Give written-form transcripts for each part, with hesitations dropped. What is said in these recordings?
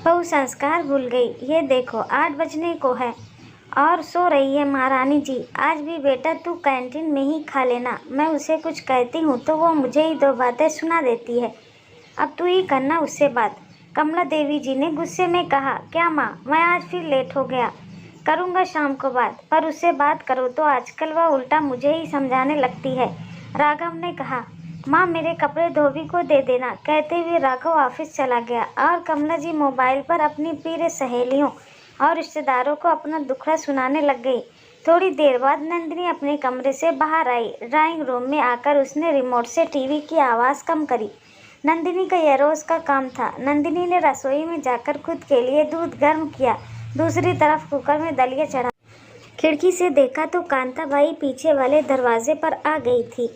बहू संस्कार भूल गई। ये देखो 8 बजने को है और सो रही है महारानी जी। आज भी बेटा तू कैंटीन में ही खा लेना। मैं उसे कुछ कहती हूँ तो वो मुझे ही 2 बातें सुना देती है। अब तू ही करना उससे बात। कमला देवी जी ने गुस्से में कहा, क्या माँ, मैं आज फिर लेट हो गया। करूँगा शाम को बात, पर उससे बात करो तो आजकल वह उल्टा मुझे ही समझाने लगती है। राघव ने कहा, माँ मेरे कपड़े धोबी को दे देना। कहते हुए राघव ऑफिस चला गया और कमला जी मोबाइल पर अपनी प्रिय सहेलियों और रिश्तेदारों को अपना दुखड़ा सुनाने लग गई। थोड़ी देर बाद नंदिनी अपने कमरे से बाहर आई। ड्राइंग रूम में आकर उसने रिमोट से टीवी की आवाज़ कम करी। नंदिनी का यह रोज़ का काम था। नंदिनी ने रसोई में जाकर खुद के लिए दूध गर्म किया, दूसरी तरफ कुकर में दलिया चढ़ा। खिड़की से देखा तो कांताबाई पीछे वाले दरवाजे पर आ गई थी।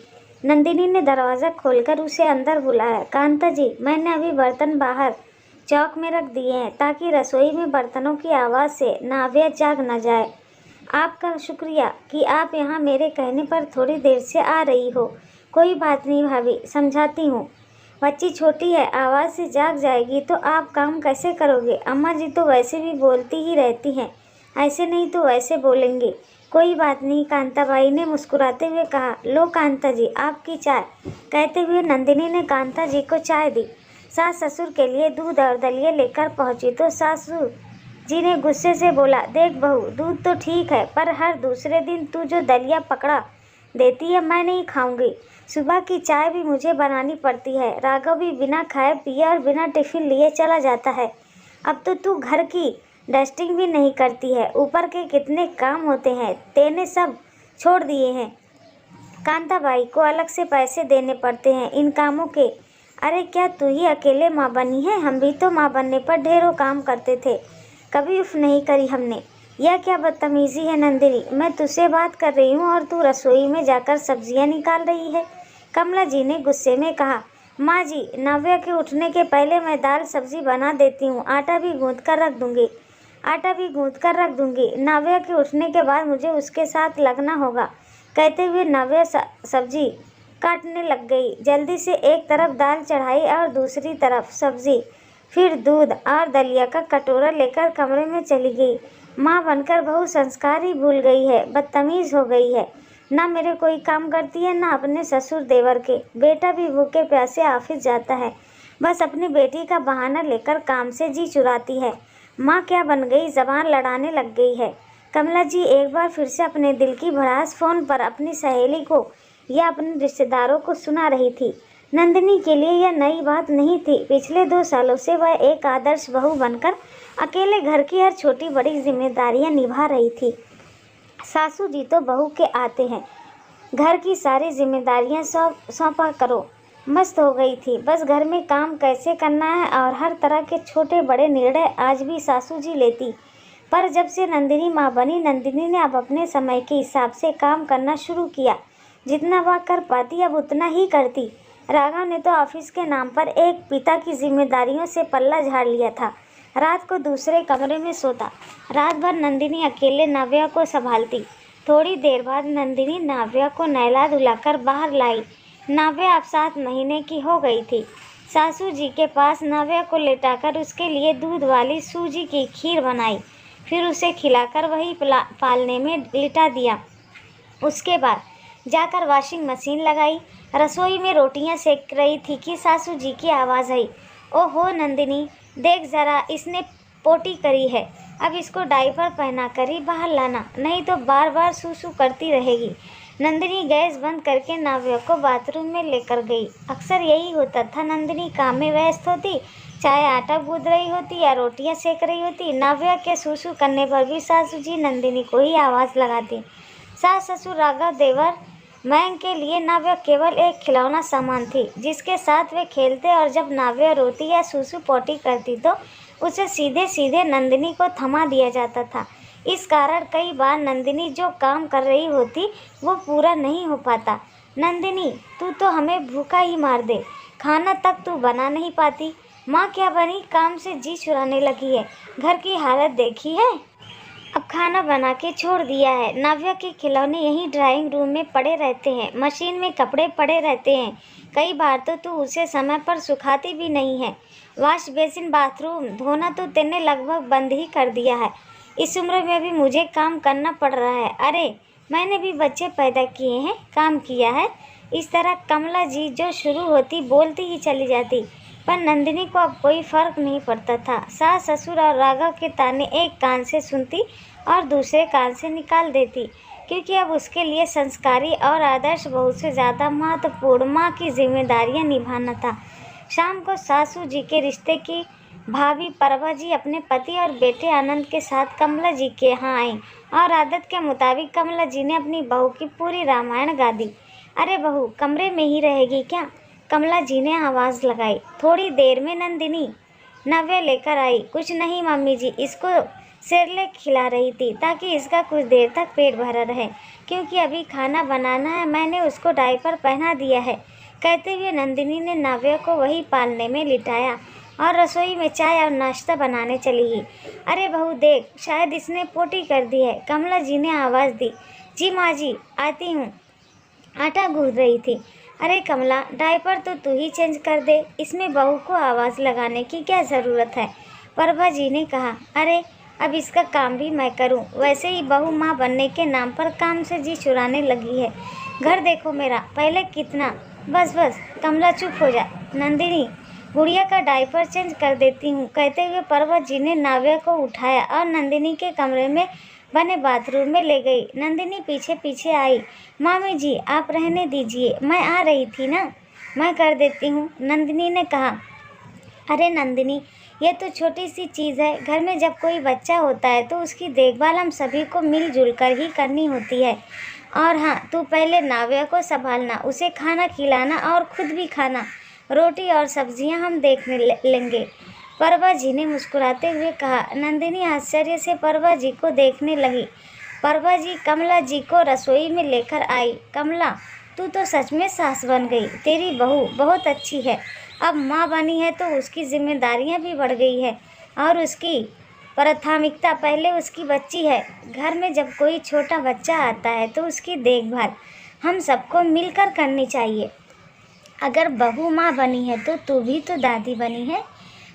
नंदिनी ने दरवाज़ा खोलकर उसे अंदर बुलाया। कांता जी, मैंने अभी बर्तन बाहर चौक में रख दिए हैं ताकि रसोई में बर्तनों की आवाज़ से नाव्या जाग न जाए। आपका शुक्रिया कि आप यहाँ मेरे कहने पर थोड़ी देर से आ रही हो। कोई बात नहीं भाभी, समझाती हूँ। बच्ची छोटी है, आवाज़ से जाग जाएगी तो आप काम कैसे करोगे। अम्मा जी तो वैसे भी बोलती ही रहती हैं, ऐसे नहीं तो वैसे बोलेंगे। कोई बात नहीं, कांताबाई ने मुस्कुराते हुए कहा। लो कांता जी, आपकी चाय। कहते हुए नंदिनी ने कांता जी को चाय दी। सास ससुर के लिए दूध और दलिया लेकर पहुंची तो सासू जी ने गुस्से से बोला, देख बहू, दूध तो ठीक है, पर हर दूसरे दिन तू जो दलिया पकड़ा देती है मैं नहीं खाऊंगी। सुबह की चाय भी मुझे बनानी पड़ती है। राघव भी बिना खाए पिए और बिना टिफिन लिए चला जाता है। अब तो तू घर की डस्टिंग भी नहीं करती है। ऊपर के कितने काम होते हैं, तेने सब छोड़ दिए हैं। कांताबाई को अलग से पैसे देने पड़ते हैं इन कामों के। अरे क्या तू ही अकेले माँ बनी है? हम भी तो माँ बनने पर ढेरों काम करते थे, कभी उफ नहीं करी हमने। यह क्या बदतमीजी है नंदिनी, मैं तुझसे बात कर रही हूँ और तू रसोई में जाकर सब्जियाँ निकाल रही है। कमला जी ने गुस्से में कहा। माँ जी, नाव्या के उठने के पहले मैं दाल सब्जी बना देती हूँ। आटा भी गूँथ कर रख दूँगी। नाव्या के उठने के बाद मुझे उसके साथ लगना होगा। कहते हुए नाव्या सब्जी काटने लग गई। जल्दी से एक तरफ दाल चढ़ाई और दूसरी तरफ सब्जी, फिर दूध और दलिया का कटोरा लेकर कमरे में चली गई। माँ बनकर बहू संस्कार ही भूल गई है, बदतमीज हो गई है। ना मेरे कोई काम करती है, ना अपने ससुर देवर के। बेटा भी भूखे प्यासे ऑफिस जाता है, बस अपनी बेटी का बहाना लेकर काम से जी चुराती है। माँ क्या बन गई, जबान लड़ाने लग गई है। कमला जी एक बार फिर से अपने दिल की भड़ास फ़ोन पर अपनी सहेली को या अपने रिश्तेदारों को सुना रही थी। नंदिनी के लिए यह नई बात नहीं थी। पिछले 2 सालों से वह एक आदर्श बहू बनकर अकेले घर की हर छोटी बड़ी जिम्मेदारियां निभा रही थी। सासू जी तो बहू के आते हैं, घर की सारी जिम्मेदारियां सौंपा करो, मस्त हो गई थी। बस घर में काम कैसे करना है और हर तरह के छोटे बड़े निर्णय आज भी सासू जी लेती। पर जब से नंदिनी माँ बनी, नंदिनी ने अब अपने समय के हिसाब से काम करना शुरू किया। जितना वह कर पाती अब उतना ही करती। राघव ने तो ऑफिस के नाम पर एक पिता की जिम्मेदारियों से पल्ला झाड़ लिया था। रात को दूसरे कमरे में सोता। रात भर नंदिनी अकेले नाव्या को संभालती। थोड़ी देर बाद नंदिनी नाव्या को नहला धुलाकर बाहर लाई। नाव्या अब 7 महीने की हो गई थी। सासू जी के पास नाव्या को लेटाकर उसके लिए दूध वाली सूजी की खीर बनाई, फिर उसे खिलाकर वही पालने में लिटा दिया। उसके बाद जाकर वॉशिंग मशीन लगाई। रसोई में रोटियां सेक रही थी कि सासू जी की आवाज़ आई। ओहो नंदिनी, देख ज़रा, इसने पोटी करी है। अब इसको डायपर पहना कर ही बाहर लाना, नहीं तो बार बार सूसू करती रहेगी। नंदिनी गैस बंद करके नाव्या को बाथरूम में लेकर गई। अक्सर यही होता था, नंदिनी काम में व्यस्त होती, चाहे आटा गूंद रही होती या रोटियां सेक रही होती। नाव्या के सूसू करने पर भी सासू जी नंदिनी को ही आवाज़ लगाती। सास ससुर राघव देवर मैंग के लिए नाव्या केवल एक खिलौना सामान थी जिसके साथ वे खेलते, और जब नाव्या रोती या सूसू पोटी करती तो उसे सीधे सीधे नंदिनी को थमा दिया जाता था। इस कारण कई बार नंदिनी जो काम कर रही होती वो पूरा नहीं हो पाता। नंदिनी, तू तो हमें भूखा ही मार दे, खाना तक तू बना नहीं पाती। माँ क्या बनी, काम से जी चुराने लगी है। घर की हालत देखी है, अब खाना बना के छोड़ दिया है। नाव्या के खिलौने यहीं ड्राइंग रूम में पड़े रहते हैं, मशीन में कपड़े पड़े रहते हैं। कई बार तो तू उसे समय पर सुखाती भी नहीं है। वॉश बेसिन बाथरूम धोना तो तेने लगभग बंद ही कर दिया है। इस उम्र में भी मुझे काम करना पड़ रहा है। अरे मैंने भी बच्चे पैदा किए हैं, काम किया है। इस तरह कमला जी जो शुरू होती बोलती ही चली जाती, पर नंदिनी को अब कोई फर्क नहीं पड़ता था। सास ससुर और राघव के ताने एक कान से सुनती और दूसरे कान से निकाल देती, क्योंकि अब उसके लिए संस्कारी और आदर्श बहू से ज़्यादा महत्वपूर्ण माँ की जिम्मेदारियाँ निभाना था। शाम को सासू जी के रिश्ते की भाभी परवा जी अपने पति और बेटे आनंद के साथ कमला जी के यहाँ आई और आदत के मुताबिक कमला जी ने अपनी बहू की पूरी रामायण गा दी। अरे बहू, कमरे में ही रहेगी क्या? कमला जी ने आवाज़ लगाई। थोड़ी देर में नंदिनी नव्या लेकर आई। कुछ नहीं मम्मी जी, इसको सेरेलैक खिला रही थी ताकि इसका कुछ देर तक पेट भरा रहे, क्योंकि अभी खाना बनाना है। मैंने उसको डायपर पहना दिया है। कहते हुए नंदिनी ने नव्या को वही पालने में लिटाया और रसोई में चाय और नाश्ता बनाने चली गई। अरे बहू देख, शायद इसने पोटी कर दी है, कमला जी ने आवाज़ दी। जी माँ जी, आती हूँ। आटा गूंथ रही थी। अरे कमला, डायपर तो तू ही चेंज कर दे, इसमें बहू को आवाज़ लगाने की क्या ज़रूरत है? परभा जी ने कहा। अरे अब इसका काम भी मैं करूं। वैसे ही बहू माँ बनने के नाम पर काम से जी चुराने लगी है। घर देखो मेरा, पहले कितना। बस बस कमला, चुप हो जा। नंदिनी, गुड़िया का डायपर चेंज कर देती हूँ, कहते हुए परभा जी ने नाव्या को उठाया और नंदिनी के कमरे में बने बाथरूम में ले गई। नंदिनी पीछे पीछे आई। मामी जी, आप रहने दीजिए, मैं आ रही थी ना, मैं कर देती हूँ, नंदिनी ने कहा। अरे नंदिनी, ये तो छोटी सी चीज़ है। घर में जब कोई बच्चा होता है तो उसकी देखभाल हम सभी को मिलजुल कर ही करनी होती है। और हाँ, तू पहले नाव्या को संभालना, उसे खाना खिलाना और खुद भी खाना। रोटी और सब्जियां हम देख लेंगे, परभा जी ने मुस्कुराते हुए कहा। नंदिनी आश्चर्य से परभा जी को देखने लगी। परभा जी कमला जी को रसोई में लेकर आई। कमला, तू तो सच में सास बन गई। तेरी बहू बहुत अच्छी है। अब माँ बनी है तो उसकी जिम्मेदारियाँ भी बढ़ गई है और उसकी प्राथमिकता पहले उसकी बच्ची है। घर में जब कोई छोटा बच्चा आता है तो उसकी देखभाल हम सबको मिलकर करनी चाहिए। अगर बहू माँ बनी है तो तू भी तो दादी बनी है,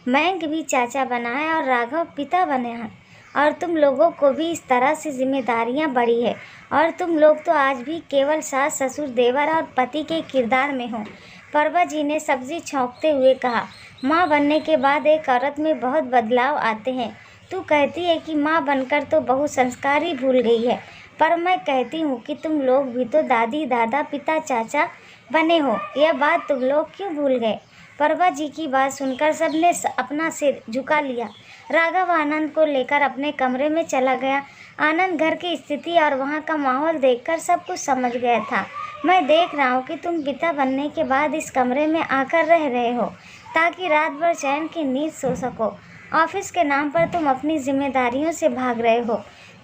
मयंक भी चाचा बना है और राघव पिता बने हैं, और तुम लोगों को भी इस तरह से जिम्मेदारियां बढ़ी है। और तुम लोग तो आज भी केवल सास ससुर देवर और पति के किरदार में हो। परभा जी ने सब्जी छौंकते हुए कहा। माँ बनने के बाद एक औरत में बहुत बदलाव आते हैं। तू कहती है कि माँ बनकर तो बहू संस्कारी भूल गई है, पर मैं कहती हूँ कि तुम लोग भी तो दादी दादा पिता चाचा बने हो। यह बात तुम लोग क्यों भूल गए? परभा जी की बात सुनकर सबने अपना सिर झुका लिया। राघव आनंद को लेकर अपने कमरे में चला गया। आनंद घर की स्थिति और वहाँ का माहौल देखकर सब कुछ समझ गया था। मैं देख रहा हूँ कि तुम पिता बनने के बाद इस कमरे में आकर रह रहे हो ताकि रात भर चैन की नींद सो सको। ऑफिस के नाम पर तुम अपनी जिम्मेदारियों से भाग रहे हो।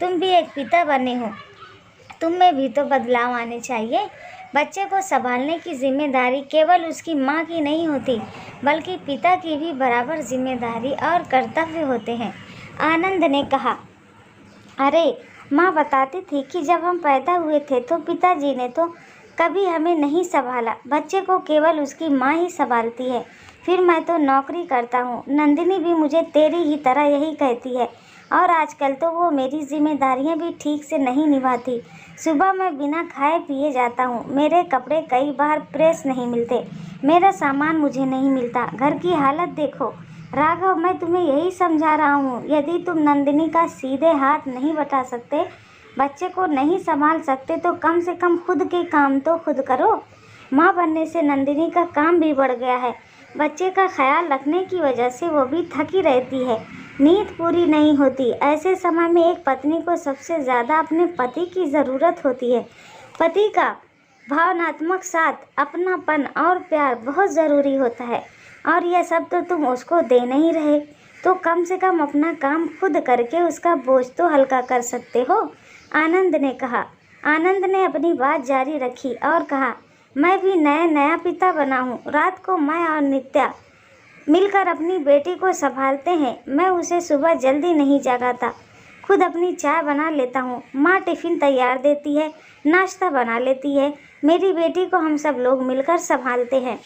तुम भी एक पिता बने हो, तुम में भी तो बदलाव आने चाहिए। बच्चे को संभालने की जिम्मेदारी केवल उसकी माँ की नहीं होती, बल्कि पिता की भी बराबर जिम्मेदारी और कर्तव्य होते हैं, आनंद ने कहा। अरे माँ बताती थी कि जब हम पैदा हुए थे तो पिताजी ने तो कभी हमें नहीं संभाला, बच्चे को केवल उसकी माँ ही संभालती है। फिर मैं तो नौकरी करता हूँ। नंदिनी भी मुझे तेरी ही तरह यही कहती है, और आजकल तो वो मेरी जिम्मेदारियाँ भी ठीक से नहीं निभाती। सुबह मैं बिना खाए पिए जाता हूँ, मेरे कपड़े कई बार प्रेस नहीं मिलते, मेरा सामान मुझे नहीं मिलता। घर की हालत देखो। राघव, मैं तुम्हें यही समझा रहा हूँ, यदि तुम नंदिनी का सीधे हाथ नहीं बटा सकते, बच्चे को नहीं संभाल सकते, तो कम से कम खुद के काम तो खुद करो। माँ बनने से नंदिनी का काम भी बढ़ गया है। बच्चे का ख्याल रखने की वजह से वो भी थकी रहती है, नींद पूरी नहीं होती। ऐसे समय में एक पत्नी को सबसे ज़्यादा अपने पति की ज़रूरत होती है। पति का भावनात्मक साथ, अपनापन और प्यार बहुत ज़रूरी होता है, और यह सब तो तुम उसको दे नहीं रहे, तो कम से कम अपना काम खुद करके उसका बोझ तो हल्का कर सकते हो, आनंद ने कहा। आनंद ने अपनी बात जारी रखी और कहा, मैं भी नया पिता बना हूँ। रात को मैं और नित्या मिलकर अपनी बेटी को संभालते हैं। मैं उसे सुबह जल्दी नहीं जगाता, खुद अपनी चाय बना लेता हूँ। माँ टिफ़िन तैयार देती है, नाश्ता बना लेती है। मेरी बेटी को हम सब लोग मिलकर संभालते हैं।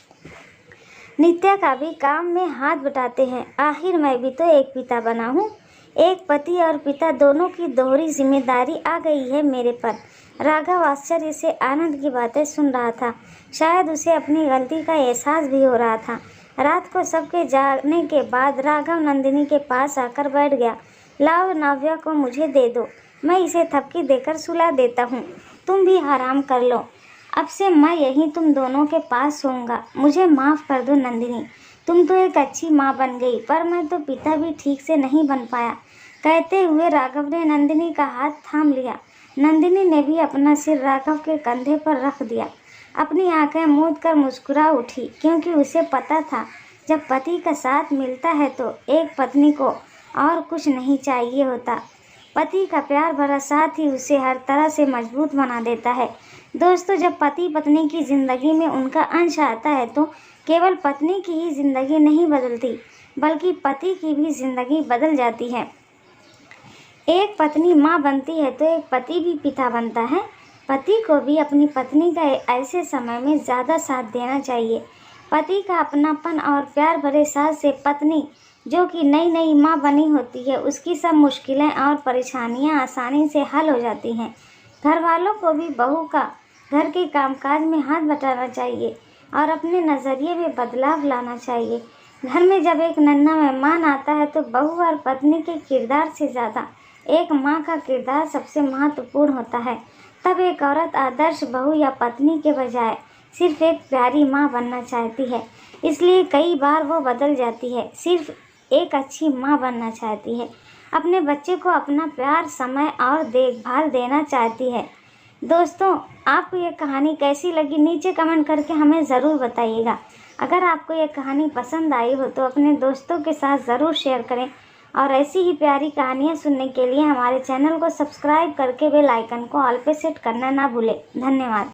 नित्या का भी काम में हाथ बटाते हैं। आखिर मैं भी तो एक पिता बना हूँ। एक पति और पिता दोनों की दोहरी जिम्मेदारी आ गई है मेरे पर। राघव आश्चर्य से आनंद की बातें सुन रहा था। शायद उसे अपनी गलती का एहसास भी हो रहा था। रात को सबके जाने के बाद राघव नंदिनी के पास आकर बैठ गया। लाओ, नाव्या को मुझे दे दो, मैं इसे थपकी देकर सुला देता हूँ। तुम भी आराम कर लो। अब से मैं यहीं तुम दोनों के पास सोऊंगा। मुझे माफ़ कर दो नंदिनी, तुम तो एक अच्छी माँ बन गई, पर मैं तो पिता भी ठीक से नहीं बन पाया। कहते हुए राघव ने नंदिनी का हाथ थाम लिया। नंदिनी ने भी अपना सिर राघव के कंधे पर रख दिया। अपनी आंखें मूंद कर मुस्कुरा उठी, क्योंकि उसे पता था जब पति का साथ मिलता है तो एक पत्नी को और कुछ नहीं चाहिए होता। पति का प्यार भरा साथ ही उसे हर तरह से मजबूत बना देता है। दोस्तों, जब पति पत्नी की ज़िंदगी में उनका अंश आता है तो केवल पत्नी की ही ज़िंदगी नहीं बदलती, बल्कि पति की भी ज़िंदगी बदल जाती है। एक पत्नी माँ बनती है तो एक पति भी पिता बनता है। पति को भी अपनी पत्नी का ऐसे समय में ज़्यादा साथ देना चाहिए। पति का अपनापन और प्यार भरे साथ से पत्नी, जो कि नई नई माँ बनी होती है, उसकी सब मुश्किलें और परेशानियाँ आसानी से हल हो जाती हैं। घर वालों को भी बहू का घर के कामकाज में हाथ बटाना चाहिए और अपने नज़रिए में बदलाव लाना चाहिए। घर में जब एक नन्हा मेहमान आता है तो बहू और पत्नी के किरदार से ज़्यादा एक माँ का किरदार सबसे महत्वपूर्ण होता है। तब एक औरत आदर्श बहू या पत्नी के बजाय सिर्फ एक प्यारी माँ बनना चाहती है, इसलिए कई बार वो बदल जाती है, सिर्फ एक अच्छी माँ बनना चाहती है। अपने बच्चे को अपना प्यार, समय और देखभाल देना चाहती है। दोस्तों, आपको ये कहानी कैसी लगी नीचे कमेंट करके हमें ज़रूर बताइएगा। अगर आपको ये कहानी पसंद आई हो तो अपने दोस्तों के साथ ज़रूर शेयर करें और ऐसी ही प्यारी कहानियाँ सुनने के लिए हमारे चैनल को सब्सक्राइब करके बेल आइकन को ऑल पे सेट करना ना भूलें। धन्यवाद।